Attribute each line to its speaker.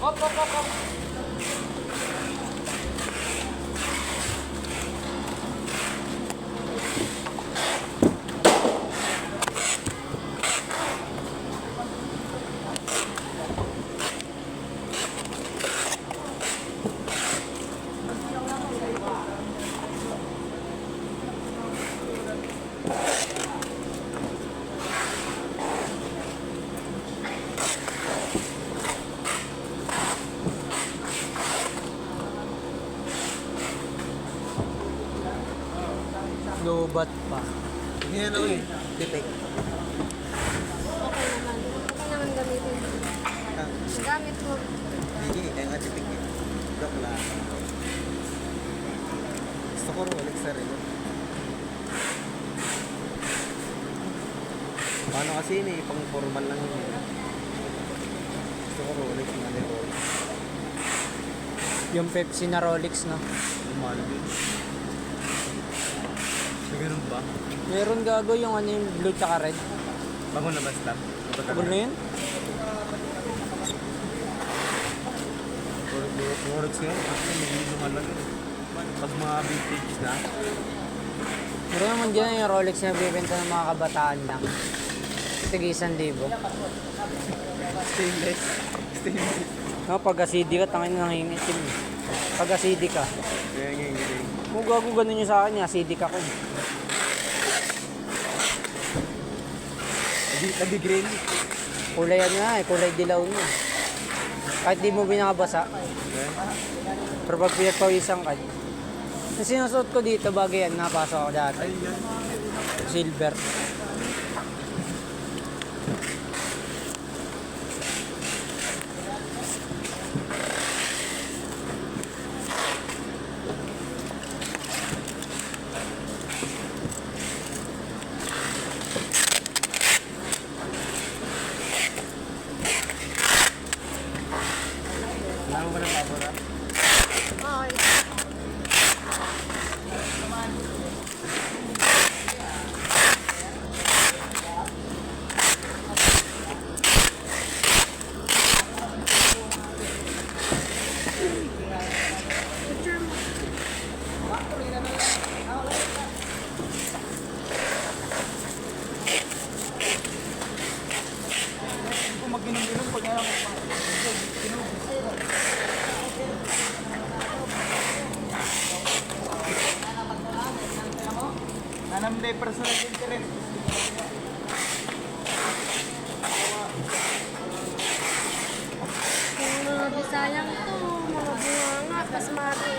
Speaker 1: Hop, hop, hop, hop.
Speaker 2: Lobat pa.
Speaker 3: Yan ako eh. Tipik.
Speaker 4: Okay naman. Okay naman gamitin. Gamit mo.
Speaker 3: Hindi, kaya nga tipik eh. Joke lang. Gusto ko Rolex na rin. Paano kasi yun eh, pang formal lang yun eh. Gusto ko Rolex na rin Rolex.
Speaker 2: Yung Pepsi na Rolex, no?
Speaker 3: Mahal yun. So, ganun ba?
Speaker 2: Meron gago yung ano yung blue tsaka red.
Speaker 3: Bago na basta?
Speaker 2: Bago na yun?
Speaker 3: Rolex yun? Actually, medyo mahal lang yun. Pag mga vintage na.
Speaker 2: Meron naman dyan yung Rolex na bibenta ng mga kabataan lang. Tig 1,000.
Speaker 3: Stainless. Stainless.
Speaker 2: No, pag CD ka, tangin na nangingitim. Pag CD ka.
Speaker 3: Kaya nga yung
Speaker 2: Kung gago ganun yung sa akin, CD ka ko.
Speaker 3: Nag-green.
Speaker 2: Kulay yan nga eh, kulay dilaw na. Kahit di mo binakabasa. Pero pag pinagpawisan ka. Yung sinusuot ko dito, bagay yan, napasok ako dati. Silver.
Speaker 3: Wala mo ba ng babora?
Speaker 4: Okay. Picture mo.
Speaker 1: Kung mag-inom-inom ko niya lang. Nanam may personal interest.
Speaker 4: Kung mga Bisayang to, mga bunganga, pasmari.